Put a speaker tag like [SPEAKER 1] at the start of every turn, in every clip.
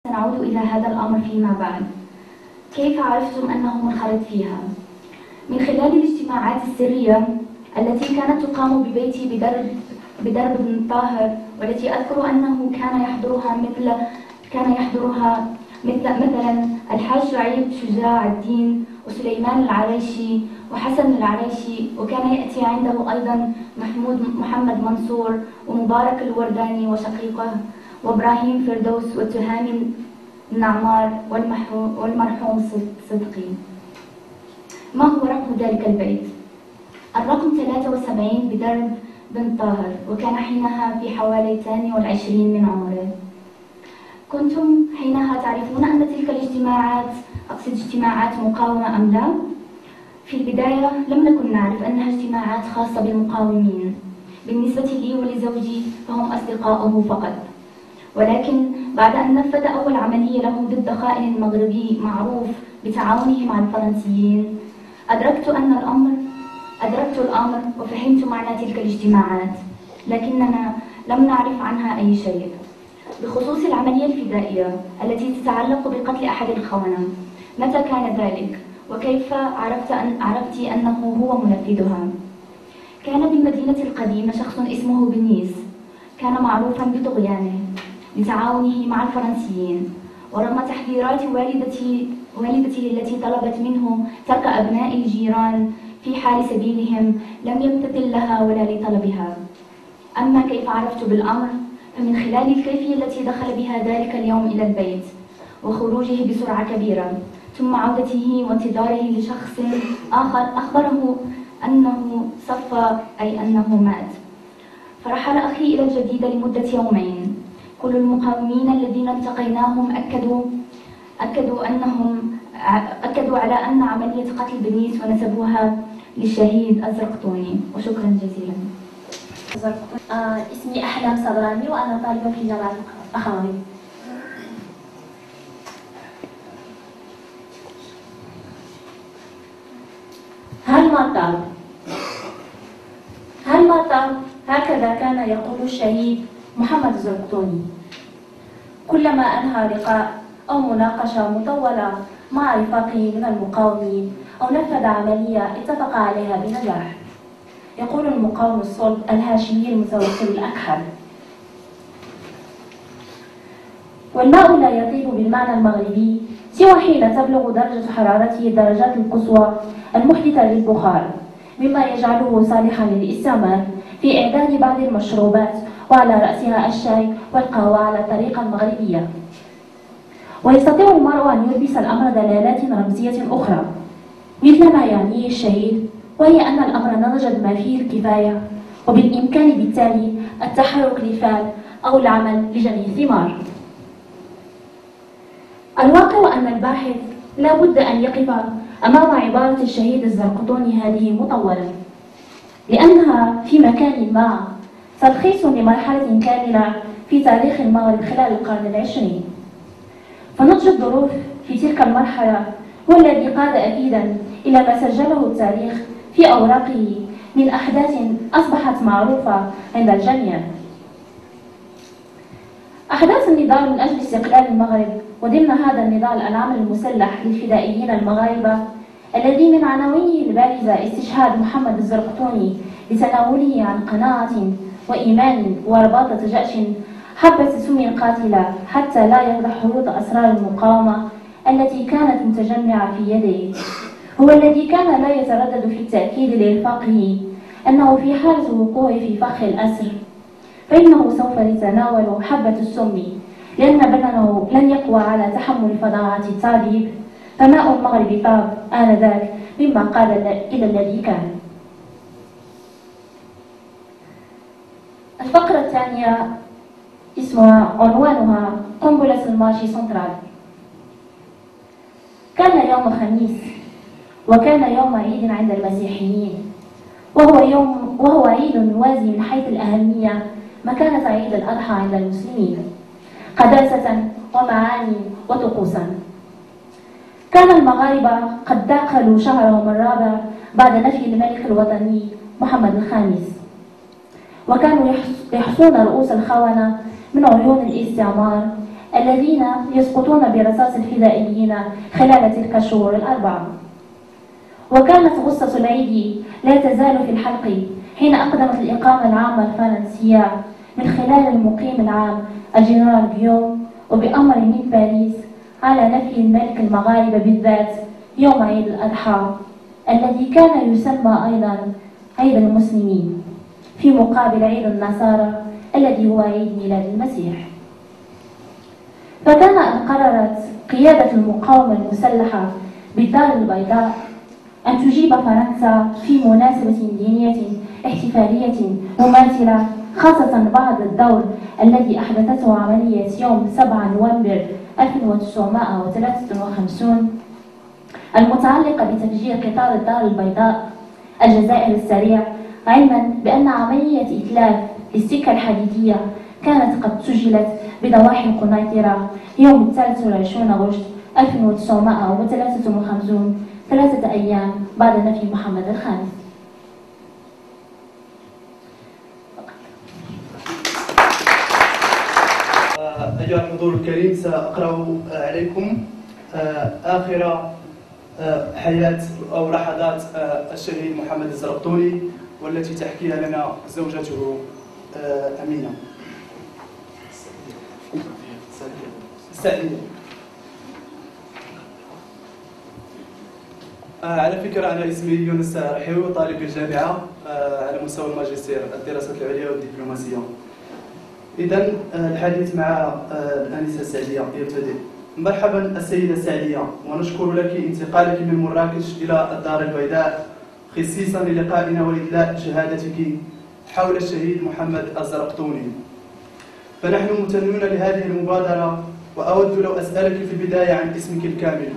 [SPEAKER 1] سنعود إلى هذا الأمر فيما بعد. كيف عرفتم أنه منخرط فيها؟ من خلال الاجتماعات السرية التي كانت تقام ببيتي بدرب بن الطاهر، والتي أذكر أنه كان يحضرها مثلا الحاج شعيب شجاع الدين وسليمان العريشي وحسن العريشي، وكان يأتي عنده أيضا محمد منصور ومبارك الورداني وشقيقه وإبراهيم فردوس وتهاني النعمار والمرحوم صدقي. ما هو رقم ذلك البيت؟ الرقم 73 بدرب بن طاهر، وكان حينها في حوالي 22 من عمره. كنتم حينها تعرفون أن تلك الاجتماعات أقصد اجتماعات مقاومة أم لا؟ في البداية لم نكن نعرف أنها اجتماعات خاصة بالمقاومين. بالنسبة لي ولزوجي فهم أصدقاؤه فقط، ولكن بعد أن نفذ أول عملية له ضد خائن مغربي معروف بتعاونه مع الفرنسيين، أدركت الأمر وفهمت معنى تلك الاجتماعات، لكننا لم نعرف عنها أي شيء. بخصوص العملية الفدائية التي تتعلق بقتل أحد الخونة، متى كان ذلك؟ وكيف عرفت أنه هو منفذها؟ كان بالمدينة القديمة شخص اسمه بنيس، كان معروفا بطغيانه لتعاونه مع الفرنسيين، ورغم تحذيرات والدته التي طلبت منه ترك أبناء الجيران في حال سبيلهم لم يمتثل لها ولا لطلبها. أما كيف عرفت بالأمر؟ فمن خلال الكيفية التي دخل بها ذلك اليوم إلى البيت وخروجه بسرعة كبيرة، ثم عودته وانتظاره لشخص آخر أخبره أنه صفى، أي أنه مات. فرحل أخي إلى الجديدة لمدة يومين. كل المقاومين الذين التقيناهم أكدوا على أن عملية قتل بنيس ونسبوها للشهيد الزرقطوني. وشكرا جزيلا.
[SPEAKER 2] اسمي أحلام صدراني وأنا طالبة في جامعة الأخوين. هل مات؟ هكذا كان يقول الشهيد محمد الزركتوني كلما أنهى لقاء أو مناقشة مطولة مع رفاقه من المقاومين أو نفذ عملية اتفق عليها بنجاح. يقول المقاوم الصلب الهاشمي المتوكل الأكحل: والماء لا يطيب بالمعنى المغربي سوى حين تبلغ درجة حرارته الدرجات القصوى المحدثة للبخار، مما يجعله صالحا للاستعمال في إعداد بعض المشروبات، وعلى رأسها الشاي والقهوة على الطريقة المغربية. ويستطيع المرء أن يلبس الأمر دلالات رمزية أخرى مثل ما يعنيه الشهيد، وهي أن الأمر نضج بما فيه الكفاية، وبالإمكان بالتالي التحرك للفعل أو العمل لجني الثمار. الواقع أن الباحث لا بد أن يقف أمام عبارة الشهيد الزرقطوني هذه مطولا، لأنها في مكان ما تلخيص لمرحلة كاملة في تاريخ المغرب خلال القرن العشرين. فنضج الظروف في تلك المرحلة هو الذي قاد أكيدا إلى ما سجله التاريخ في أوراقه من أحداث أصبحت معروفة عند الجميع. أحداث النضال من أجل استقلال المغرب، وضمن هذا النضال العمل المسلح للفدائيين المغاربة الذي من عناوينه البارزة استشهاد محمد الزرقطوني لتناوله عن قناعة وإيمان ورباطة جأش حبة سم قاتلة حتى لا يفضح حروط أسرار المقاومة التي كانت متجمعة في يديه، هو الذي كان لا يتردد في التأكيد لإرفاقه أنه في حالة وقوعه في فخ الأسر فإنه سوف يتناول حبة السم، لأن بدنه لن يقوى على تحمل فظاعة التعذيب، فماء المغرب طاب آنذاك مما قاد إلى الذي كان. الفقرة الثانية اسمها عنوانها قنبلة المارشي سنترال. كان يوم خميس، وكان يوم عيد عند المسيحيين، وهو عيد موازي من حيث الأهمية مكانة عيد الأضحى عند المسلمين قداسة ومعاني وطقوسا. كان المغاربة قد دخلوا شهرهم الرابع بعد نفي الملك الوطني محمد الخامس، وكانوا يحصون رؤوس الخونة من عيون الاستعمار الذين يسقطون برصاص الفدائيين خلال تلك الشهور الأربعة. وكانت غصة العيد لا تزال في الحلق حين أقدمت الإقامة العامة الفرنسية من خلال المقيم العام الجنرال جيوم وبأمر من باريس على نفي الملك المغاربة بالذات يوم عيد الأضحى الذي كان يسمى أيضا عيد المسلمين في مقابل عيد النصارى الذي هو عيد ميلاد المسيح. فكان أن قررت قيادة المقاومة المسلحة بالدار البيضاء أن تجيب فرنسا في مناسبة دينية احتفالية مماثلة، خاصة بعد الدور الذي أحدثته عملية يوم 7 نوفمبر 1953 المتعلقة بتفجير قطار الدار البيضاء الجزائر السريع، علما بأن عملية إتلاف للسكة الحديدية كانت قد سجلت بضواحي القنيطرة يوم 23 أغسطس 1953 3 أيام بعد نفي محمد الخامس.
[SPEAKER 3] أيها الحضور الكريم، سأقرأ عليكم آخر حياة أو لحظات الشهيد محمد الزرقطوني، والتي تحكيها لنا زوجته أمينة. سعيدة. على فكرة أنا اسمي يونس رحيو، طالب الجامعة على مستوى الماجستير الدراسات العليا والدبلوماسية. إذن الحديث مع الآنسة السعدية يبتدئ. مرحبا السيدة السعدية، ونشكر لك انتقالك من مراكش إلى الدار البيضاء خصيصا للقائنا وإدلاء شهادتك حول الشهيد محمد الزرقطوني. فنحن ممتنون لهذه المبادرة، وأود لو أسألك في البداية عن اسمك الكامل.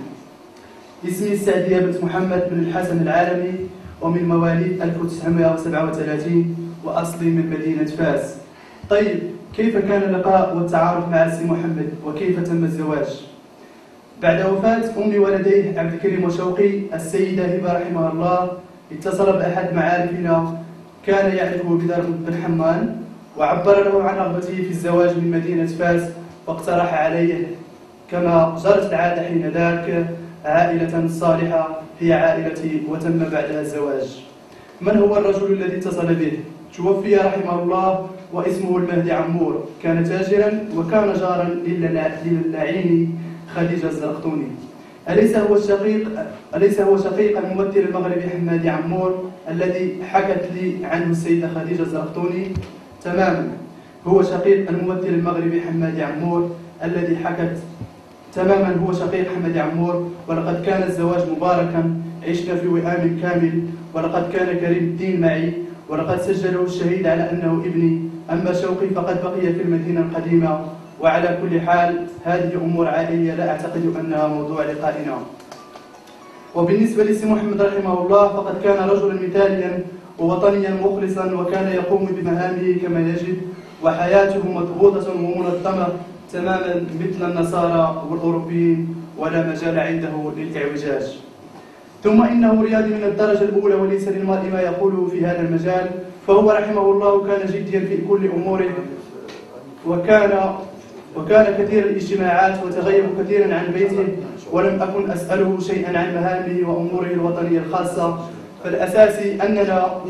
[SPEAKER 3] اسمي السعدية بنت محمد بن الحسن العالمي، ومن مواليد 1937، وأصلي من مدينة فاس. طيب، كيف كان اللقاء والتعارف مع السي محمد، وكيف تم الزواج؟ بعد وفاة أمي ولديه عبد الكريم وشوقي، السيدة هبة رحمها الله اتصل بأحد معارفنا كان يعرفه بدار بن حمان، وعبر له عن رغبته في الزواج من مدينة فاس، واقترح عليه كما جرت العادة حين ذاك عائلة صالحة هي عائلتي، وتم بعدها الزواج. من هو الرجل الذي اتصل به؟ توفي رحمه الله واسمه المهدي عمور، كان تاجرا وكان جارا للعين خديجة الزرقطوني. أليس هو شقيق الممثل المغربي حمادي عمور الذي حكت لي عنه السيدة خديجة الزرقطوني؟ تماما، هو شقيق الممثل المغربي حمادي عمور الذي حكت تماما هو شقيق حمادي عمور. ولقد كان الزواج مباركا، عشنا في وئام كامل، ولقد كان كريم الدين معي، ولقد سجله الشهيد على أنه ابني. أما شوقي فقد بقي في المدينة القديمة. وعلى كل حال هذه أمور عائلية لا أعتقد أنها موضوع لقائنا. وبالنسبة لسي محمد رحمه الله فقد كان رجلا مثاليا ووطنيا مخلصا، وكان يقوم بمهامه كما يجب، وحياته مضغوطة ومنظمة تماما مثل النصارى والأوروبيين، ولا مجال عنده للإعوجاج. ثم إنه رياضي من الدرجة الأولى، وليس للمرء ما يقوله في هذا المجال، فهو رحمه الله كان جديا في كل أموره، وكان كثير الاجتماعات، وتغيب كثيرا عن بيته، ولم أكن أسأله شيئا عن مهامه وأموره الوطنية الخاصة. فالأساسي أننا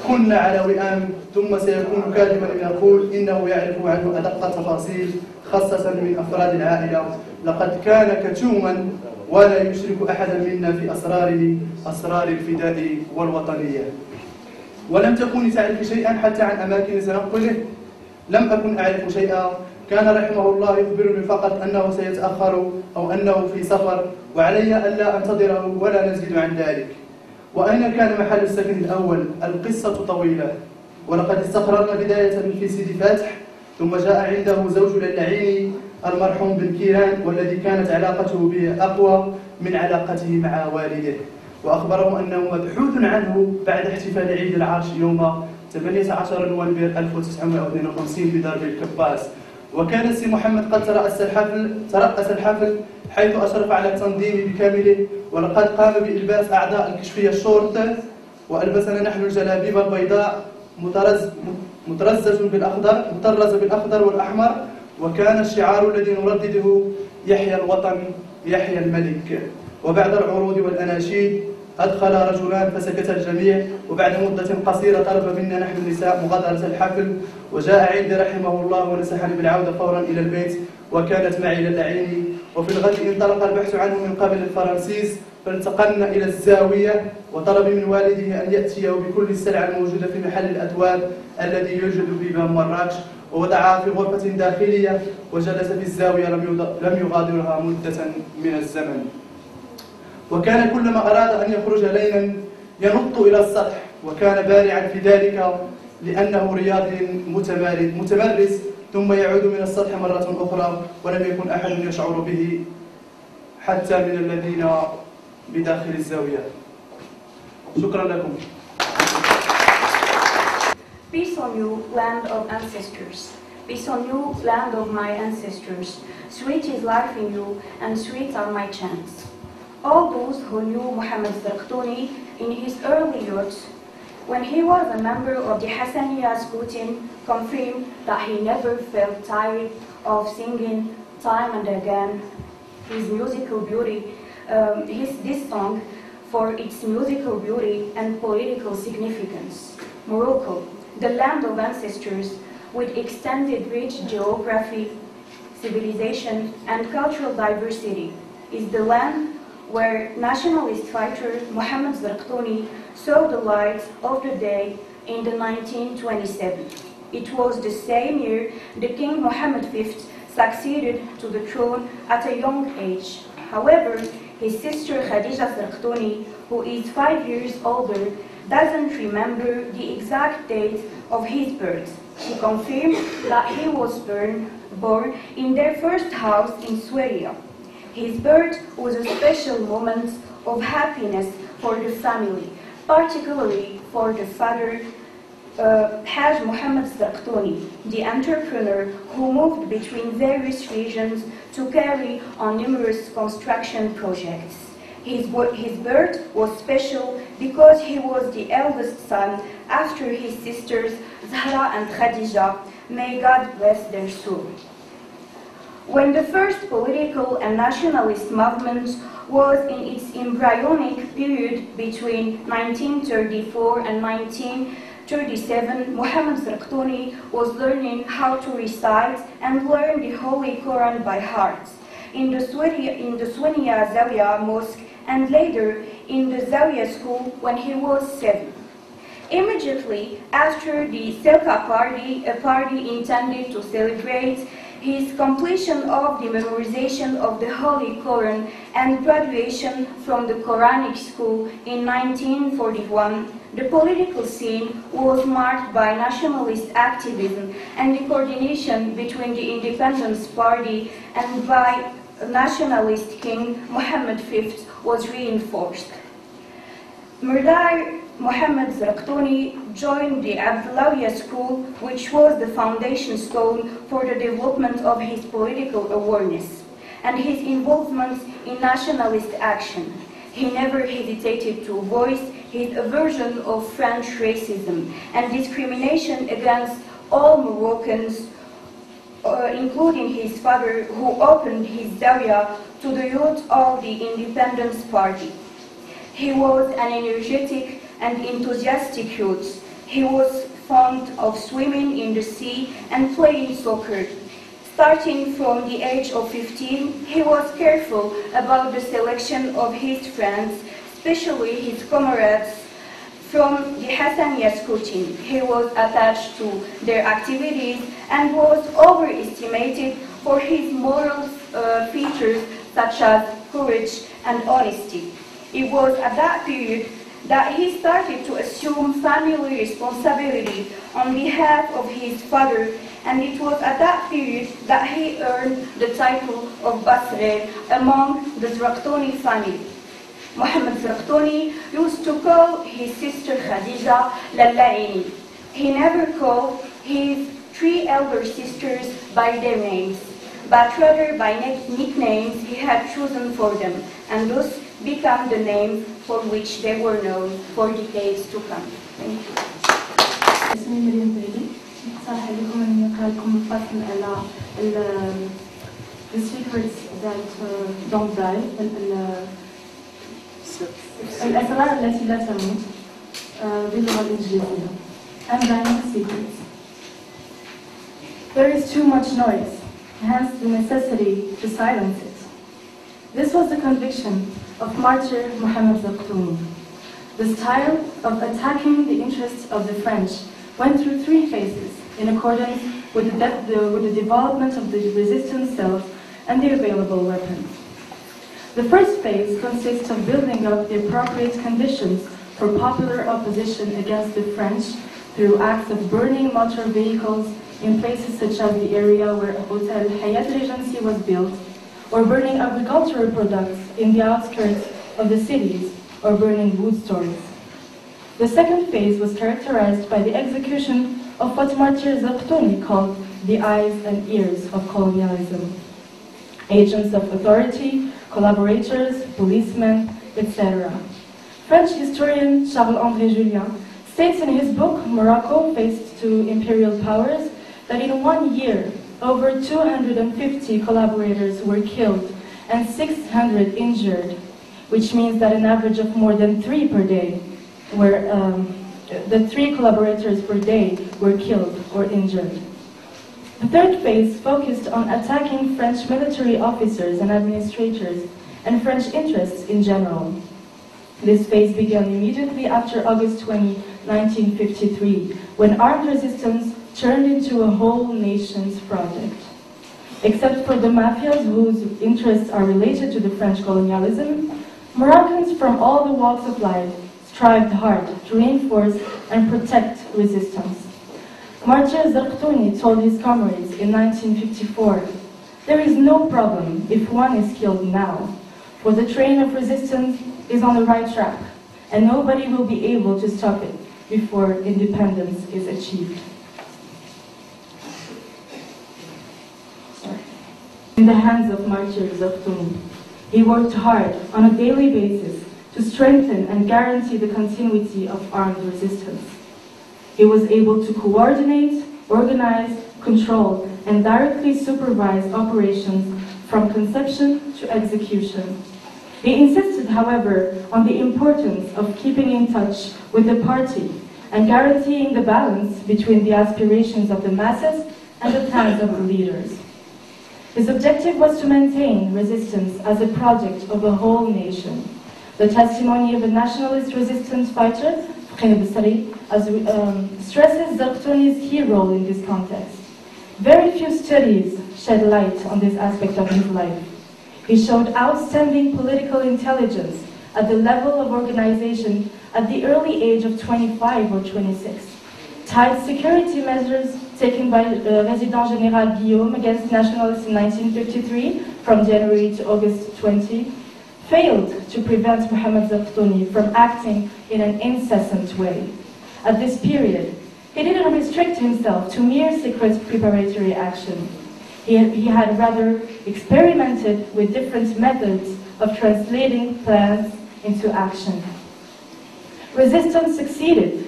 [SPEAKER 3] كنا على وئام، ثم سيكون كاذبا إن أقول إنه يعرف عنه أدق التفاصيل، خاصة من أفراد العائلة. لقد كان كتوما ولا يشرك أحدا منا في أسرار الفداء والوطنية. ولم تكوني تعرف شيئا حتى عن أماكن سنقله. لم أكن أعرف شيئا. كان رحمه الله يخبرني فقط أنه سيتأخر أو أنه في سفر، وعلي ألا أنتظره ولا نزيد عن ذلك. وأين كان محل السكن الأول؟ القصة طويلة، ولقد استقررنا بداية في سيدي فاتح، ثم جاء عنده زوج للعين المرحوم بن كيران، والذي كانت علاقته به أقوى من علاقته مع والده، وأخبره أنه مبحوث عنه بعد احتفال عيد العرش يوم 18 نوفمبر 1952 بدرب الكباس. وكان السي محمد قد ترأس الحفل حيث أشرف على التنظيم بكامله، ولقد قام بإلباس أعضاء الكشفية الشورت، وألبسنا نحن الجلابيب البيضاء مطرزة بالأخضر والأحمر، وكان الشعار الذي نردده يحيى الوطن يحيى الملك. وبعد العروض والأناشيد أدخل رجلان فسكت الجميع، وبعد مدة قصيرة طلب منا نحن النساء مغادرة الحفل، وجاء عندي رحمه الله ونصحني بالعودة فورا إلى البيت، وكانت معي لدى عيني. وفي الغد انطلق البحث عنه من قبل الفرنسيس، فانتقلنا إلى الزاوية، وطلب من والده أن يأتي بكل السلع الموجودة في محل الأثواب الذي يوجد في باب مراكش، ووضعها في غرفة داخلية، وجلس في الزاوية لم يغادرها مدة من الزمن. وكان كلما أراد أن يخرج ليلا ينط إلى السطح، وكان بارعا في ذلك لأنه رياضي متمرس، ثم يعود من السطح مرة أخرى، ولم يكن أحد يشعر به حتى من الذين بداخل الزاوية. شكرا لكم.
[SPEAKER 4] Peace on you, land of ancestors. Peace on you, land of my ancestors. Sweet is life in you, and sweet are my chants. All those who knew Mohamed Zerktouni in his early youth, when he was a member of the Hassaniya Scouting, confirmed that he never felt tired of singing time and again his musical beauty, this song for its musical beauty and political significance. Morocco, the land of ancestors with extended rich geography, civilization, and cultural diversity, is the land where nationalist fighter Mohamed Zerktouni saw the light of the day in the 1927. It was the same year the King Mohammed V succeeded to the throne at a young age. However, his sister Khadija Zerktouni, who is 5 years older, doesn't remember the exact date of his birth. She confirmed that he was born in their first house in Syria. His birth was a special moment of happiness for the family, particularly for the father, Haj Mohamed Zerktouni, the entrepreneur who moved between various regions to carry on numerous construction projects. His birth was special because he was the eldest son after his sisters Zahra and Khadija, may God bless their soul. When the first political and nationalist movement was in its embryonic period between 1934 and 1937, Mohamed Zerktouni was learning how to recite and learn the Holy Quran by heart in the Suwania Zawiya Mosque and later in the Zawiya school when he was 7. Immediately after the Selka party, a party intended to celebrate his completion of the memorization of the Holy Quran and graduation from the Quranic school in 1941, the political scene was marked by nationalist activism and the coordination between the Independence Party and by nationalist King Mohammed V was reinforced. Murdar Mohamed Zerktouni joined the Abdullahiya school, which was the foundation stone for the development of his political awareness and his involvement in nationalist action. He never hesitated to voice his aversion of French racism and discrimination against all Moroccans, including his father, who opened his zawiya to the youth of the Independence Party. He was an energetic and enthusiastic youth. He was fond of swimming in the sea and playing soccer. Starting from the age of 15, he was careful about the selection of his friends, especially his comrades from the Hassaniya Scouting. He was attached to their activities and was overestimated for his moral features such as courage and honesty. It was at that period that he started to assume family responsibility on behalf of his father, and it was at that period that he earned the title of Basre among the Zerktouni family. Mohamed Zerktouni used to call his sister Khadija Lallaini. He never called his 3 elder sisters by their names, but rather by nicknames he had chosen for them, and thus become the name for which they were known for decades to come. Thank you.
[SPEAKER 5] اسمي مريم بريدي. صراحة لكم أن نقرأ لكم الفصل على the secrets that don't die, الأسرار التي لا تموت باللغة الإنجليزية. Undying secrets. There is too much noise, hence the necessity to silence it. This was the conviction of martyr Mohamed Zerktouni. The style of attacking the interests of the French went through three phases in accordance with the development of the resistance cells and the available weapons. The first phase consists of building up the appropriate conditions for popular opposition against the French through acts of burning motor vehicles in places such as the area where Hotel Hayat Regency was built, or burning agricultural products in the outskirts of the cities, or burning wood stores. The second phase was characterized by the execution of what martyr Zerktouni called the eyes and ears of colonialism. Agents of authority, collaborators, policemen, etc. French historian Charles-André Julien states in his book, Morocco Faced to Imperial Powers, that in 1 year, over 250 collaborators were killed and 600 injured, which means that an average of more than 3 per day were, the 3 collaborators per day were killed or injured. The third phase focused on attacking French military officers and administrators and French interests in general. This phase began immediately after August 20, 1953, when armed resistance turned into a whole nation's project. Except for the mafias whose interests are related to the French colonialism, Moroccans from all the walks of life strived hard to reinforce and protect resistance. Martyr Zerktouni told his comrades in 1954, "There is no problem if one is killed now, for the train of resistance is on the right track, and nobody will be able to stop it before independence is achieved." In the hands of martyr Zerktouni, he worked hard on a daily basis to strengthen and guarantee the continuity of armed resistance. He was able to coordinate, organize, control, and directly supervise operations from conception to execution. He insisted, however, on the importance of keeping in touch with the party and guaranteeing the balance between the aspirations of the masses and the plans of the leaders. His objective was to maintain resistance as a project of a whole nation. The testimony of a nationalist resistance fighter, stresses Zerktouni's key role in this context. Very few studies shed light on this aspect of his life. He showed outstanding political intelligence at the level of organization at the early age of 25 or 26. Tight security measures taken by Résident Général Guillaume against nationalists in 1953, from January to August 20, failed to prevent Mohamed Zerktouni from acting in an incessant way. At this period, he didn't restrict himself to mere secret preparatory action. He had rather experimented with different methods of translating plans into action. Resistance succeeded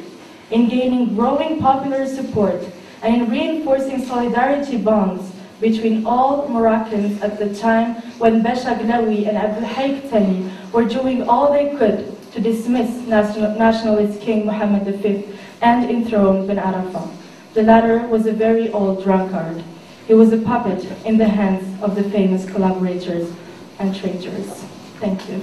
[SPEAKER 5] in gaining growing popular support and in reinforcing solidarity bonds between all Moroccans at the time when Besha Glaoui and Abdel Haik Thani were doing all they could to dismiss nationalist King Mohammed V and enthrone Ben Arafat. The latter was a very old drunkard. He was a puppet in the hands of the famous collaborators and traitors. Thank you.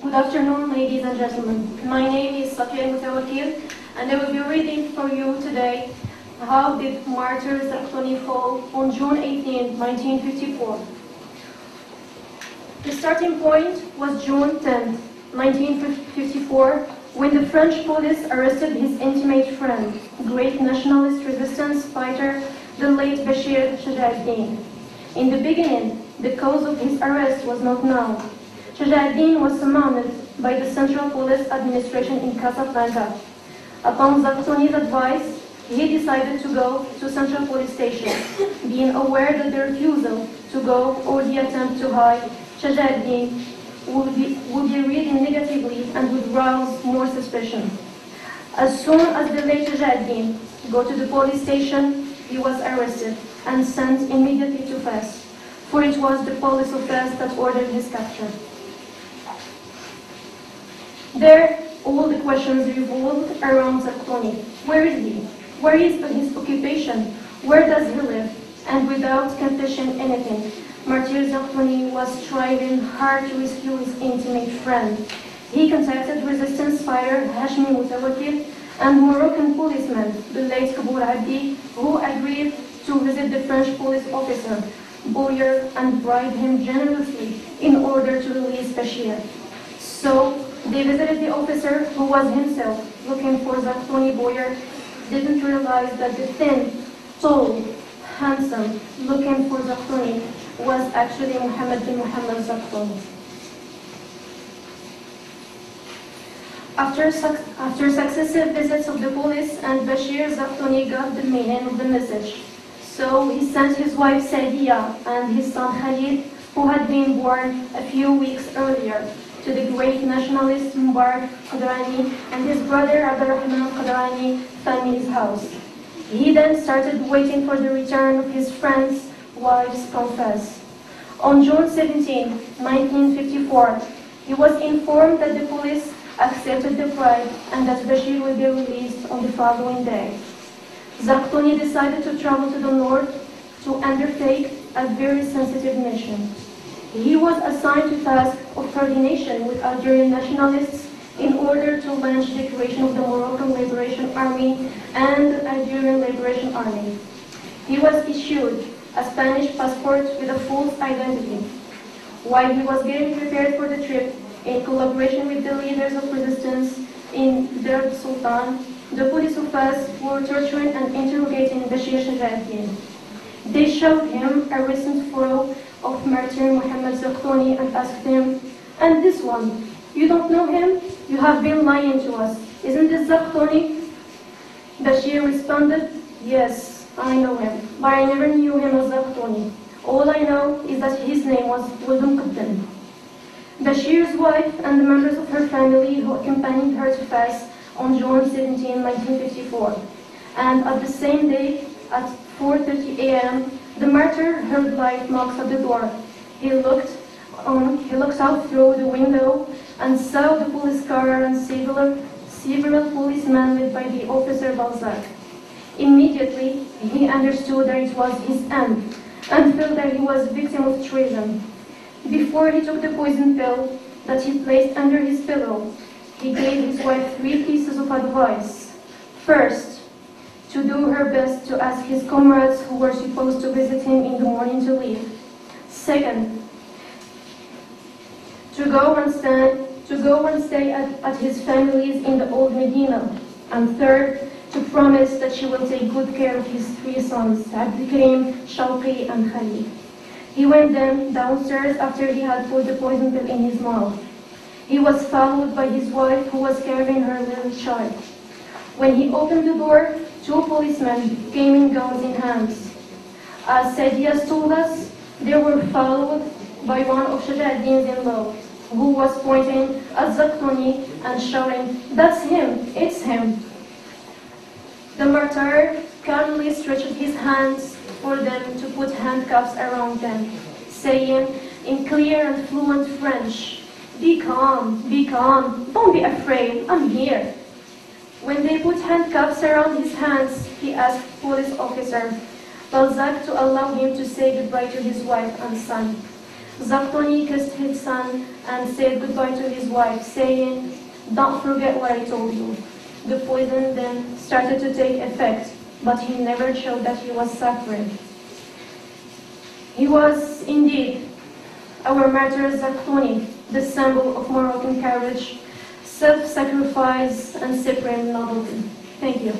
[SPEAKER 6] Good afternoon, ladies and gentlemen. My name is Safia Mutawakil, and I will be reading for you today How Did Martyr Zerktouni Fall on June 18, 1954. The starting point was June 10, 1954, when the French police arrested his intimate friend, great nationalist resistance fighter, the late Bashir Shaja'ad-Din. In the beginning, the cause of his arrest was not known. Shaja'ad-Din was summoned by the Central Police Administration in Casablanca. Upon Zerktouni's advice, he decided to go to Central Police Station, being aware that the refusal to go or the attempt to hide Shaja'ad-Din would be read negatively and would rouse more suspicion. As soon as the late Shaja'ad-Din got to the police station, he was arrested and sent immediately to Fes, for it was the police of Fes that ordered his capture. There, all the questions revolved around Zerktouni. Where is he? Where is his occupation? Where does he live? And without confessing anything, Martyr Zerktouni was striving hard to rescue his intimate friend. He contacted resistance fighter Hashmi Mutawakil and Moroccan policeman, the late Kabul Abdi, who agreed to visit the French police officer, Boyer, and bribe him generously in order to release Bashir. So, they visited the officer, who was himself looking for Zerktouni. Boyer didn't realize that the thin, tall, handsome, looking for Zerktouni was actually Mohamed Zerktouni. After successive visits of the police and Bashir, Zerktouni got the meaning of the message. So he sent his wife Sadia and his son Khalid, who had been born a few weeks earlier, to the great nationalist Mubarak Qadrani and his brother Abdurrahman Qadrani family's house. He then started waiting for the return of his friend's wives from Fes. On June 17, 1954, he was informed that the police accepted the bribe and that Bashir will be released on the following day. Zerktouni decided to travel to the north to undertake a very sensitive mission. He was assigned to task of coordination with Algerian nationalists in order to launch the creation of the Moroccan Liberation Army and the Algerian Liberation Army. He was issued a Spanish passport with a false identity. While he was getting prepared for the trip, in collaboration with the leaders of resistance in Dar Sultan, the police of Fes were torturing and interrogating Bashir Shajaddin. They showed him a recent photo of Martyr Mohamed Zerktouni and asked him, "And this one, you don't know him? You have been lying to us. Isn't this Zerktouni?" Bashir responded, "Yes, I know him, but I never knew him as Zerktouni. All I know is that his name was Qaddan." Bashir's wife and the members of her family who accompanied her to Fes on June 17, 1954. And at the same day, at 4:30 a.m., the martyr heard light knocks at the door. He looked out through the window and saw the police car and several policemen led by the officer Balzac. Immediately, he understood that it was his end and felt that he was victim of treason. Before he took the poison pill that he placed under his pillow, he gave his wife 3 pieces of advice. First, to do her best to ask his comrades who were supposed to visit him in the morning to leave. Second, to go and stay at his family's in the old Medina. And third, to promise that she will take good care of his 3 sons, Abdelkarim, Shawqi, and Khalid. He went then downstairs after he had put the poison pill in his mouth. He was followed by his wife, who was carrying her little child. When he opened the door, 2 policemen came in guns in hands. As Sadias told us, they were followed by one of Shajaddin's in-law, who was pointing at Zerktouni and shouting, "That's him, it's him." The martyr calmly stretched his hands for them to put handcuffs around them, saying in clear and fluent French, be calm, don't be afraid, I'm here." When they put handcuffs around his hands, he asked police officer Balzac to allow him to say goodbye to his wife and son. Zerktouni kissed his son and said goodbye to his wife, saying, "Don't forget what I told you." The poison then started to take effect, but he never showed that he was suffering. He was indeed our martyr Zerktouni, the symbol of Moroccan courage, self-sacrifice, and supreme nobility. Thank you.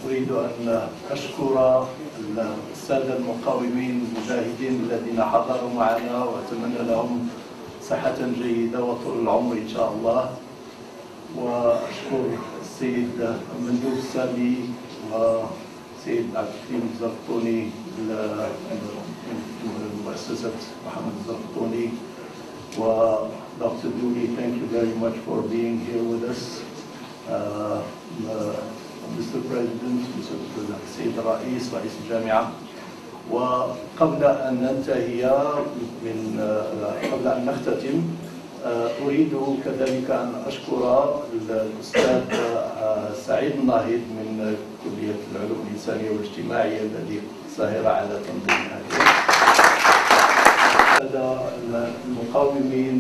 [SPEAKER 7] أريد أن أشكر السادة المقاومين المجاهدين الذين حضروا معنا، وأتمنى لهم صحة جيدة وطول العمر إن شاء الله. وأشكر السيد مندوب السامي وسيد الزرقطوني من مؤسسة محمد الزرقطوني. Dr. Dooley, thank you very much for being here with us. Mr. President, السيد الرئيس رئيس الجامعة. وقبل أن ننتهي قبل أن نختتم، أريد كذلك أن أشكر الأستاذ سعيد الناهض من كلية العلوم الإنسانية والاجتماعية الذي سهر على تنظيم هذا المقاومين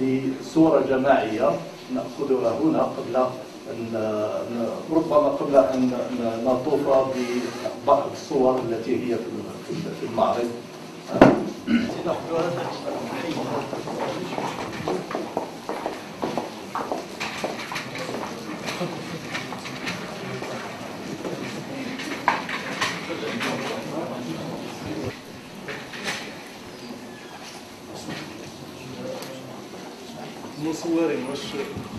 [SPEAKER 7] لصورة جماعية نأخذها هنا قبل أن نطوف ببعض الصور التي هي في المعرض.
[SPEAKER 3] مصورين